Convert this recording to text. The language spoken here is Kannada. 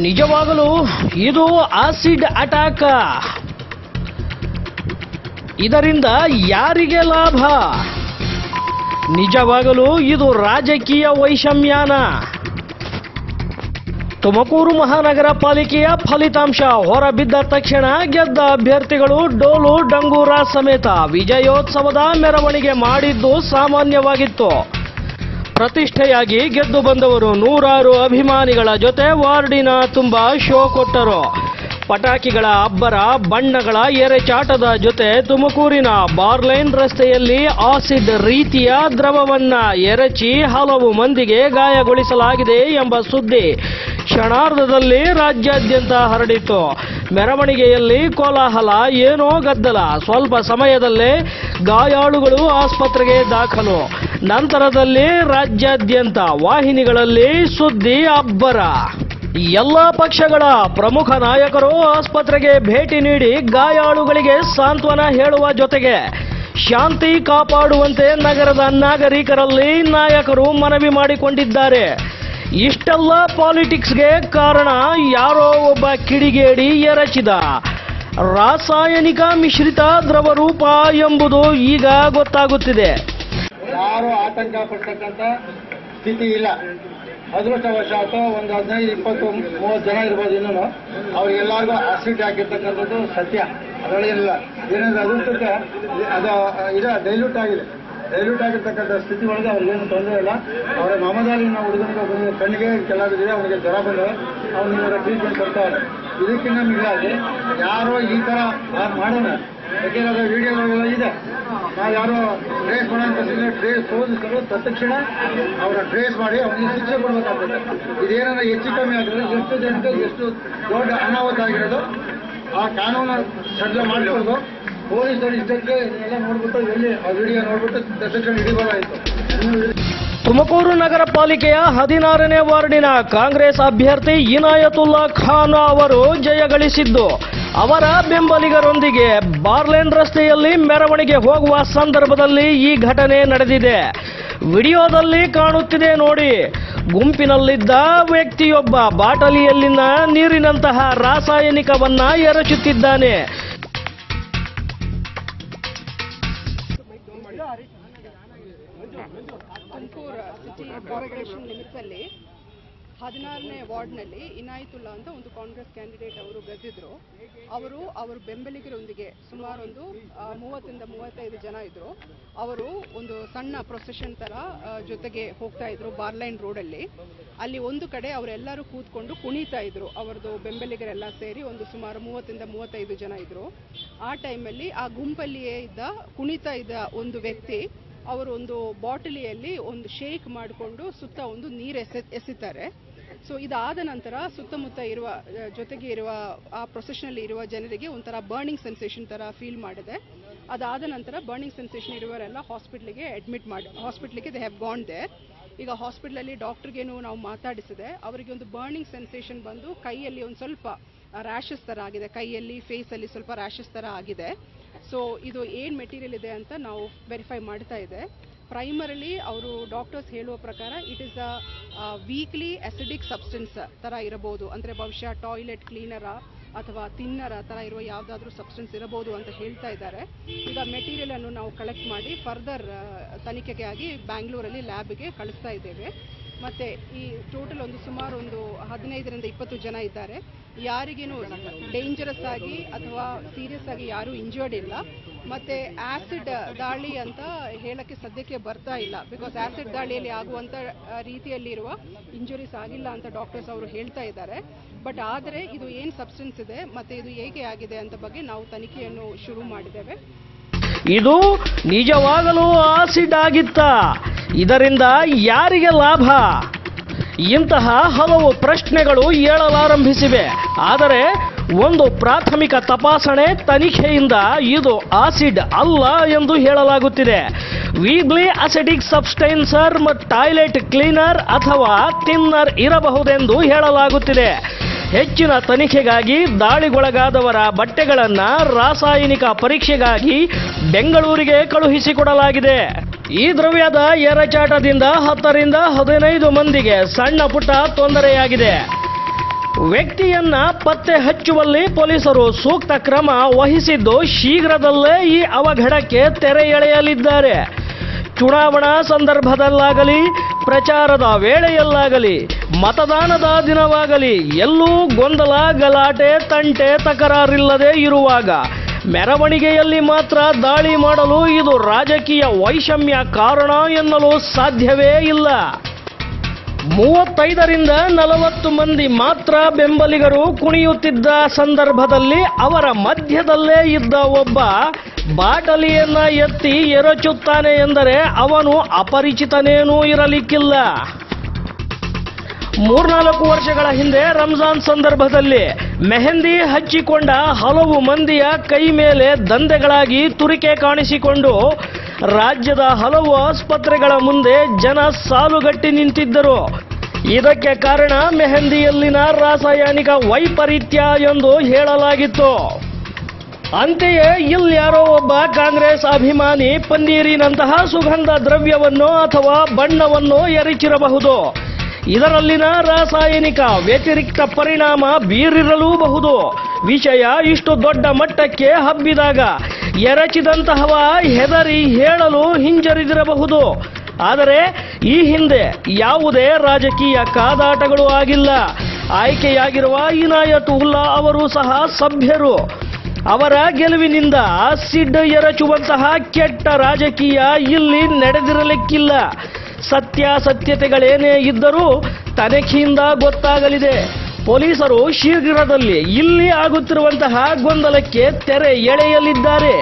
ನಿಜವಾಗಲೂ ಇದು ಆಸಿಡ್ ಅಟ್ಯಾಕ್. ಇದರಿಂದ ಯಾರಿಗೆ ಲಾಭ? ನಿಜವಾಗಲೂ ಇದು ರಾಜಕೀಯ ವೈಷಮ್ಯಾನ? ತುಮಕೂರು ಮಹಾನಗರ ಪಾಲಿಕೆಯ ಫಲಿತಾಂಶ ಹೊರಬಿದ್ದ ತಕ್ಷಣ ಗೆದ್ದ ಅಭ್ಯರ್ಥಿಗಳು ಡೋಲು ಡಂಗೂರ ಸಮೇತ ವಿಜಯೋತ್ಸವದ ಮೆರವಣಿಗೆ ಮಾಡಿದ್ದು ಸಾಮಾನ್ಯವಾಗಿತ್ತು. ಪ್ರತಿಷ್ಠೆಯಾಗಿ ಗೆದ್ದು ಬಂದವರು ನೂರಾರು ಅಭಿಮಾನಿಗಳ ಜೊತೆ ವಾರ್ಡಿನ ತುಂಬ ಶೋ ಕೊಟ್ಟರು. ಪಟಾಕಿಗಳ ಅಬ್ಬರ, ಬಣ್ಣಗಳ ಎರೆಚಾಟದ ಜೊತೆ ತುಮಕೂರಿನ ಬಾರ್ಲೈನ್ ರಸ್ತೆಯಲ್ಲಿ ಆಸಿಡ್ ರೀತಿಯ ದ್ರವವನ್ನ ಎರಚಿ ಹಲವು ಮಂದಿಗೆ ಗಾಯಗೊಳಿಸಲಾಗಿದೆ ಎಂಬ ಸುದ್ದಿ ಕ್ಷಣಾರ್ಧದಲ್ಲಿ ರಾಜ್ಯಾದ್ಯಂತ ಹರಡಿತು. ಮೆರವಣಿಗೆಯಲ್ಲಿ ಕೋಲಾಹಲ, ಏನೋ ಗದ್ದಲ. ಸ್ವಲ್ಪ ಸಮಯದಲ್ಲೇ ಗಾಯಾಳುಗಳು ಆಸ್ಪತ್ರೆಗೆ ದಾಖಲು. ನಂತರದಲ್ಲಿ ರಾಜ್ಯಾದ್ಯಂತ ವಾಹಿನಿಗಳಲ್ಲಿ ಸುದ್ದಿ ಅಬ್ಬರ. ಎಲ್ಲ ಪಕ್ಷಗಳ ಪ್ರಮುಖ ನಾಯಕರು ಆಸ್ಪತ್ರೆಗೆ ಭೇಟಿ ನೀಡಿ ಗಾಯಾಳುಗಳಿಗೆ ಸಾಂತ್ವನ ಹೇಳುವ ಜೊತೆಗೆ ಶಾಂತಿ ಕಾಪಾಡುವಂತೆ ನಗರದ ನಾಗರಿಕರಲ್ಲಿ ನಾಯಕರು ಮನವಿ ಮಾಡಿಕೊಂಡಿದ್ದಾರೆ. ಇಷ್ಟೆಲ್ಲ ಪಾಲಿಟಿಕ್ಸ್ಗೆ ಕಾರಣ ಯಾರೋ ಒಬ್ಬ ಕಿಡಿಗೇಡಿ ಎರಚಿದ ರಾಸಾಯನಿಕ ಮಿಶ್ರಿತ ದ್ರವರೂಪ ಎಂಬುದು ಈಗ ಗೊತ್ತಾಗುತ್ತಿದೆ. ಯಾರು ಆತಂಕ ಪಡ್ತಕ್ಕಂಥ ಸ್ಥಿತಿ ಇಲ್ಲ. ಅದೃಷ್ಟವಶಾತ್ ಒಂದು 15, 20, 30 ಜನ ಇರ್ಬೋದು. ಇನ್ನೂ ಅವ್ರಿಗೆಲ್ಲರಿಗೂ ಆಸಿಡ್ ಹಾಕಿರ್ತಕ್ಕಂಥದ್ದು ಸತ್ಯ, ಅದರೊಳಗೇನಿಲ್ಲ. ಏನಾದರೂ ಅದೃಷ್ಟಕ್ಕೆ ಅದು ಇದು ಡೈಲ್ಯೂಟ್ ಆಗಿರ್ತಕ್ಕಂಥ ಸ್ಥಿತಿ ಒಳಗೆ ಅವ್ರಿಗೇನು ತೊಂದರೆ ಇಲ್ಲ. ಅವರ ಮಾಮದಾರಿನ ಹುಡುಗನಿಗೆ ಕಣ್ಣಿಗೆ ಕೆಳಬಿದ್ದಿದೆ, ಅವನಿಗೆ ಜ್ವರ ಬಂದವೆ, ಅವನಿಗೆ ಟ್ರೀಟ್ಮೆಂಟ್ ಕೊಡ್ತಾರೆ. ಇದಕ್ಕಿಂತ ಮಿಗಿಲಾಗಿ ಯಾರೋ ಈ ಥರ ಮಾಡೋಣ, ಯಾಕೆಂದ್ರೆ ಅದು ವಿಡಿಯೋಗಳೆಲ್ಲ ಇದೆ. ನಾವು ಯಾರೋ ಟ್ರೇಸ್ ಮಾಡೋಂಥ ಟ್ರೇಸ್ ಪೊಲೀಸರು ತತ್ಕ್ಷಣ ಅವರ ಟ್ರೇಸ್ ಮಾಡಿ ಅವನಿಗೆ ಶಿಕ್ಷೆ ಕೊಡಬೇಕಾಗ್ತದೆ. ಇದೇನಾರ ಹೆಚ್ಚು ಕಮ್ಮಿ ಆಗಿರೋದು ಎಷ್ಟು ಜನಕ್ಕೆ ಎಷ್ಟು ದೊಡ್ಡ ಅನಾಹುತ ಆಗಿರೋದು ಆ ಕಾನೂನು ಸಡ್ಲ ಮಾಡಿಕೊಳ್ಳೋದು. ಪೊಲೀಸರು ಇಷ್ಟಕ್ಕೆ ಎಲ್ಲ ನೋಡ್ಬಿಟ್ಟು ಎಲ್ಲಿ ಆ ವಿಡಿಯೋ ನೋಡ್ಬಿಟ್ಟು ತತ್ಕ್ಷಣ ಹಿಡಿಬೋದಾಯಿತು. ತುಮಕೂರು ನಗರ ಪಾಲಿಕೆಯ 16ನೇ ವಾರ್ಡಿನ ಕಾಂಗ್ರೆಸ್ ಅಭ್ಯರ್ಥಿ ಇನಾಯತುಲ್ಲಾ ಖಾನ್ ಅವರು ಜಯಗಳಿಸಿದ್ದು ಅವರ ಬೆಂಬಲಿಗರೊಂದಿಗೆ ಬಾರ್ಲೈನ್ ರಸ್ತೆಯಲ್ಲಿ ಮೆರವಣಿಗೆ ಹೋಗುವ ಸಂದರ್ಭದಲ್ಲಿ ಈ ಘಟನೆ ನಡೆದಿದೆ. ವಿಡಿಯೋದಲ್ಲಿ ಕಾಣುತ್ತಿದೆ ನೋಡಿ. ಗುಂಪಿನಲ್ಲಿದ್ದ ವ್ಯಕ್ತಿಯೊಬ್ಬ ಬಾಟಲಿಯಲ್ಲಿನ ನೀರಿನಂತಹ ರಾಸಾಯನಿಕವನ್ನ ಎರಚುತ್ತಿದ್ದಾನೆ. ತುಮಕೂರು ಸಿಟಿ ಕಾರ್ಪೊರೇಷನ್ ಲಿಮಿಟ್ಸಲ್ಲಿ 16ನೇ ವಾರ್ಡ್ನಲ್ಲಿ ಇನಾಯತುಲ್ಲಾ ಅಂತ ಒಂದು ಕಾಂಗ್ರೆಸ್ ಕ್ಯಾಂಡಿಡೇಟ್ ಅವರು ಗೆದ್ದಿದ್ರು. ಅವರು ಬೆಂಬಲಿಗರೊಂದಿಗೆ ಸುಮಾರು ಒಂದು 30ರಿಂದ 35 ಜನ ಇದ್ರು. ಅವರು ಒಂದು ಸಣ್ಣ ಪ್ರೊಸೆಷನ್ ತರ ಜೊತೆಗೆ ಹೋಗ್ತಾ ಇದ್ರು ಬಾರ್ಲೈನ್ ರೋಡಲ್ಲಿ. ಅಲ್ಲಿ ಒಂದು ಕಡೆ ಅವರೆಲ್ಲರೂ ಕೂತ್ಕೊಂಡು ಕುಣಿತಾ ಇದ್ರು. ಅವರದು ಬೆಂಬಲಿಗರೆಲ್ಲ ಸೇರಿ ಒಂದು ಸುಮಾರು 30ರಿಂದ 35 ಜನ ಇದ್ರು. ಆ ಟೈಮಲ್ಲಿ ಆ ಗುಂಪಲ್ಲಿಯೇ ಕುಣಿತಾ ಇದ್ದ ಒಂದು ವ್ಯಕ್ತಿ ಅವರು ಒಂದು ಬಾಟಲಿಯಲ್ಲಿ ಒಂದು ಶೇಕ್ ಮಾಡಿಕೊಂಡು ಸುತ್ತ ಒಂದು ನೀರು ಎಸಿತಾರೆ. ಸೊ ಇದಾದ ನಂತರ ಸುತ್ತಮುತ್ತ ಇರುವ ಜೊತೆಗೆ ಇರುವ ಆ ಪ್ರೊಸೆಷನಲ್ಲಿ ಇರುವ ಜನರಿಗೆ ಒಂಥರ ಬರ್ನಿಂಗ್ ಸೆನ್ಸೇಷನ್ ತರ ಫೀಲ್ ಮಾಡಿದೆ. ಅದಾದ ನಂತರ ಬರ್ನಿಂಗ್ ಸೆನ್ಸೇಷನ್ ಇರುವವರೆಲ್ಲ ಹಾಸ್ಪಿಟ್ಲಿಗೆ ದೇ ಹ್ಯಾವ್ ಗಾನ್ ದೇರ್. ಈಗ ಹಾಸ್ಪಿಟ್ಲಲ್ಲಿ ಡಾಕ್ಟರ್ಗೇನು ನಾವು ಮಾತಾಡಿಸಿದೆ. ಅವರಿಗೆ ಒಂದು ಬರ್ನಿಂಗ್ ಸೆನ್ಸೇಷನ್ ಬಂದು ಕೈಯಲ್ಲಿ ಒಂದು ಸ್ವಲ್ಪ ರ್ಯಾಷಸ್ ತರ ಆಗಿದೆ, ಕೈಯಲ್ಲಿ ಫೇಸಲ್ಲಿ ಸ್ವಲ್ಪ ರ್ಯಾಷಸ್ ತರ ಆಗಿದೆ. ಸೊ ಇದು ಏನು ಮೆಟೀರಿಯಲ್ ಇದೆ ಅಂತ ನಾವು ವೆರಿಫೈ ಮಾಡ್ತಾ ಇದೆ. ಪ್ರೈಮರಿಲಿ ಅವರು ಡಾಕ್ಟರ್ಸ್ ಹೇಳುವ ಪ್ರಕಾರ it is a weekly acidic substance ತರ ಇರಬಹುದು. ಅಂದರೆ ಬಹುಶಃ ಟಾಯ್ಲೆಟ್ ಕ್ಲೀನರ ಅಥವಾ ತಿನ್ನರ ತರ ಇರುವ ಯಾವುದಾದ್ರೂ ಸಬ್ಸ್ಟೆನ್ಸ್ ಇರಬಹುದು ಅಂತ ಹೇಳ್ತಾ ಇದ್ದಾರೆ. ಈಗ ಮೆಟೀರಿಯಲ್ ಅನ್ನು ನಾವು ಕಲೆಕ್ಟ್ ಮಾಡಿ ಫರ್ದರ್ ತನಿಖೆಗೆ ಆಗಿ ಬ್ಯಾಂಗ್ಳೂರಲ್ಲಿ ಲ್ಯಾಬ್ಗೆ ಕಳಿಸ್ತಾ ಇದ್ದೇವೆ. ಮತ್ತೆ ಈ ಟೋಟಲ್ ಒಂದು ಸುಮಾರು ಒಂದು 15ರಿಂದ 20 ಜನ ಇದ್ದಾರೆ. ಯಾರಿಗೇನು ಡೇಂಜರಸ್ ಆಗಿ ಅಥವಾ ಸೀರಿಯಸ್ ಆಗಿ ಯಾರೂ ಇಂಜರ್ಡ್ ಇಲ್ಲ. ಮತ್ತೆ ಆಸಿಡ್ ದಾಳಿ ಅಂತ ಹೇಳಕ್ಕೆ ಸದ್ಯಕ್ಕೆ ಬರ್ತಾ ಇಲ್ಲ. ಬಿಕಾಸ್ ಆಸಿಡ್ ದಾಳಿಯಲ್ಲಿ ಆಗುವಂತ ರೀತಿಯಲ್ಲಿರುವ ಇಂಜುರೀಸ್ ಆಗಿಲ್ಲ ಅಂತ ಡಾಕ್ಟರ್ಸ್ ಅವರು ಹೇಳ್ತಾ ಇದ್ದಾರೆ. ಬಟ್ ಆದರೆ ಇದು ಏನು ಸಬ್ಸ್ಟೆನ್ಸ್ ಇದೆ ಮತ್ತೆ ಇದು ಹೇಗೆ ಆಗಿದೆ ಅಂತ ಬಗ್ಗೆ ನಾವು ತನಿಖೆಯನ್ನು ಶುರು ಮಾಡಿದ್ದೇವೆ. ಇದು ನಿಜವಾಗಲೂ ಆಸಿಡ್ ಆಗಿತ್ತಾ? ಇದರಿಂದ ಯಾರಿಗೆ ಲಾಭ? ಇಂತಹ ಹಲವು ಪ್ರಶ್ನೆಗಳು ಏಳಲಾರಂಭಿಸಿವೆ. ಆದರೆ ಒಂದು ಪ್ರಾಥಮಿಕ ತಪಾಸಣೆ ತನಿಖೆಯಿಂದ ಇದು ಆಸಿಡ್ ಅಲ್ಲ ಎಂದು ಹೇಳಲಾಗುತ್ತಿದೆ. ವೀಕ್ಲಿ ಅಸಿಡಿಕ್ ಸಬ್ಸ್ಟೆನ್ಸರ್ ಮತ್ತು ಟಾಯ್ಲೆಟ್ ಕ್ಲೀನರ್ ಅಥವಾ ತಿನ್ನರ್ ಇರಬಹುದೆಂದು ಹೇಳಲಾಗುತ್ತಿದೆ. ಹೆಚ್ಚಿನ ತನಿಖೆಗಾಗಿ ದಾಳಿಗೊಳಗಾದವರ ಬಟ್ಟೆಗಳನ್ನು ರಾಸಾಯನಿಕ ಪರೀಕ್ಷೆಗಾಗಿ ಬೆಂಗಳೂರಿಗೆ ಕಳುಹಿಸಿಕೊಡಲಾಗಿದೆ. ಈ ದ್ರವ್ಯದ ಎರಚಾಟದಿಂದ 10ರಿಂದ 15 ಮಂದಿಗೆ ಸಣ್ಣ ಪುಟ್ಟ ತೊಂದರೆಯಾಗಿದೆ. ವ್ಯಕ್ತಿಯನ್ನ ಪತ್ತೆ ಹಚ್ಚುವಲ್ಲಿ ಪೊಲೀಸರು ಸೂಕ್ತ ಕ್ರಮ ವಹಿಸಿದ್ದು ಶೀಘ್ರದಲ್ಲೇ ಈ ಅವಘಡಕ್ಕೆ ತೆರೆ ಎಳೆಯಲಿದ್ದಾರೆ. ಚುನಾವಣಾ ಸಂದರ್ಭದಲ್ಲಾಗಲಿ, ಪ್ರಚಾರದ ವೇಳೆಯಲ್ಲಾಗಲಿ, ಮತದಾನದ ದಿನವಾಗಲಿ ಎಲ್ಲೂ ಗೊಂದಲ, ಗಲಾಟೆ, ತಂಟೆ, ತಕರಾರಿಲ್ಲದೆ ಇರುವಾಗ ಮೆರವಣಿಗೆಯಲ್ಲಿ ಮಾತ್ರ ದಾಳಿ ಮಾಡಲು ಇದು ರಾಜಕೀಯ ವೈಷಮ್ಯ ಕಾರಣ ಎನ್ನಲು ಸಾಧ್ಯವೇ ಇಲ್ಲ. 35ರಿಂದ 40 ಮಂದಿ ಮಾತ್ರ ಬೆಂಬಲಿಗರು ಕುಣಿಯುತ್ತಿದ್ದ ಸಂದರ್ಭದಲ್ಲಿ ಅವರ ಮಧ್ಯದಲ್ಲೇ ಇದ್ದ ಒಬ್ಬ ಬಾಟಲಿಯನ್ನ ಎತ್ತಿ ಎರಚುತ್ತಾನೆ ಎಂದರೆ ಅವನು ಅಪರಿಚಿತನೇನೂ ಇರಲಿಕ್ಕಿಲ್ಲ. 3-4 ವರ್ಷಗಳ ಹಿಂದೆ ರಂಜಾನ್ ಸಂದರ್ಭದಲ್ಲಿ ಮೆಹಂದಿ ಹಚ್ಚಿಕೊಂಡ ಹಲವು ಮಂದಿಯ ಕೈ ಮೇಲೆ ದಂಧೆಗಳಾಗಿ ತುರಿಕೆ ಕಾಣಿಸಿಕೊಂಡು ರಾಜ್ಯದ ಹಲವು ಆಸ್ಪತ್ರೆಗಳ ಮುಂದೆ ಜನ ಸಾಲುಗಟ್ಟಿ ನಿಂತಿದ್ದರು. ಇದಕ್ಕೆ ಕಾರಣ ಮೆಹಂದಿಯಲ್ಲಿನ ರಾಸಾಯನಿಕ ವೈಪರೀತ್ಯ ಎಂದು ಹೇಳಲಾಗಿತ್ತು. ಅಂತೆಯೇ ಇಲ್ಯಾರೋ ಒಬ್ಬ ಕಾಂಗ್ರೆಸ್ ಅಭಿಮಾನಿ ಪನ್ನೀರಿನಂತಹ ಸುಗಂಧ ದ್ರವ್ಯವನ್ನು ಅಥವಾ ಬಣ್ಣವನ್ನು ಎರಚಿರಬಹುದು. ಇದರಲ್ಲಿನ ರಾಸಾಯನಿಕ ವ್ಯತಿರಿಕ್ತ ಪರಿಣಾಮ ಬೀರಿರಲೂಬಹುದು. ವಿಷಯ ಇಷ್ಟು ದೊಡ್ಡ ಮಟ್ಟಕ್ಕೆ ಹಬ್ಬಿದಾಗ ಎರಚಿದಂತಹವ ಹೆದರಿ ಹೇಳಲು ಹಿಂಜರಿದಿರಬಹುದು. ಆದರೆ ಈ ಹಿಂದೆ ಯಾವುದೇ ರಾಜಕೀಯ ಕಾದಾಟಗಳು ಆಗಿಲ್ಲ. ಆಯ್ಕೆಯಾಗಿರುವ ಇನಾಯತ್ ಉಲ್ಲಾ ಅವರು ಸಹ ಸಭ್ಯರು. ಅವರ ಗೆಲುವಿನಿಂದ ಆಸಿಡ್ ಎರಚುವಂತಹ ಕೆಟ್ಟ ರಾಜಕೀಯ ಇಲ್ಲಿ ನಡೆದಿರಲಿಕ್ಕಿಲ್ಲ. ಸತ್ಯಾಸತ್ಯತೆಗಳೇನೇ ಇದ್ದರೂ ತನಿಖೆಯಿಂದ ಗೊತ್ತಾಗಲಿದೆ. ಪೊಲೀಸರು ಶೀಘ್ರದಲ್ಲಿ ಇಲ್ಲಿ ಆಗುತ್ತಿರುವಂತಹ ಗೊಂದಲಕ್ಕೆ ತೆರೆ ಎಳೆಯಲಿದ್ದಾರೆ.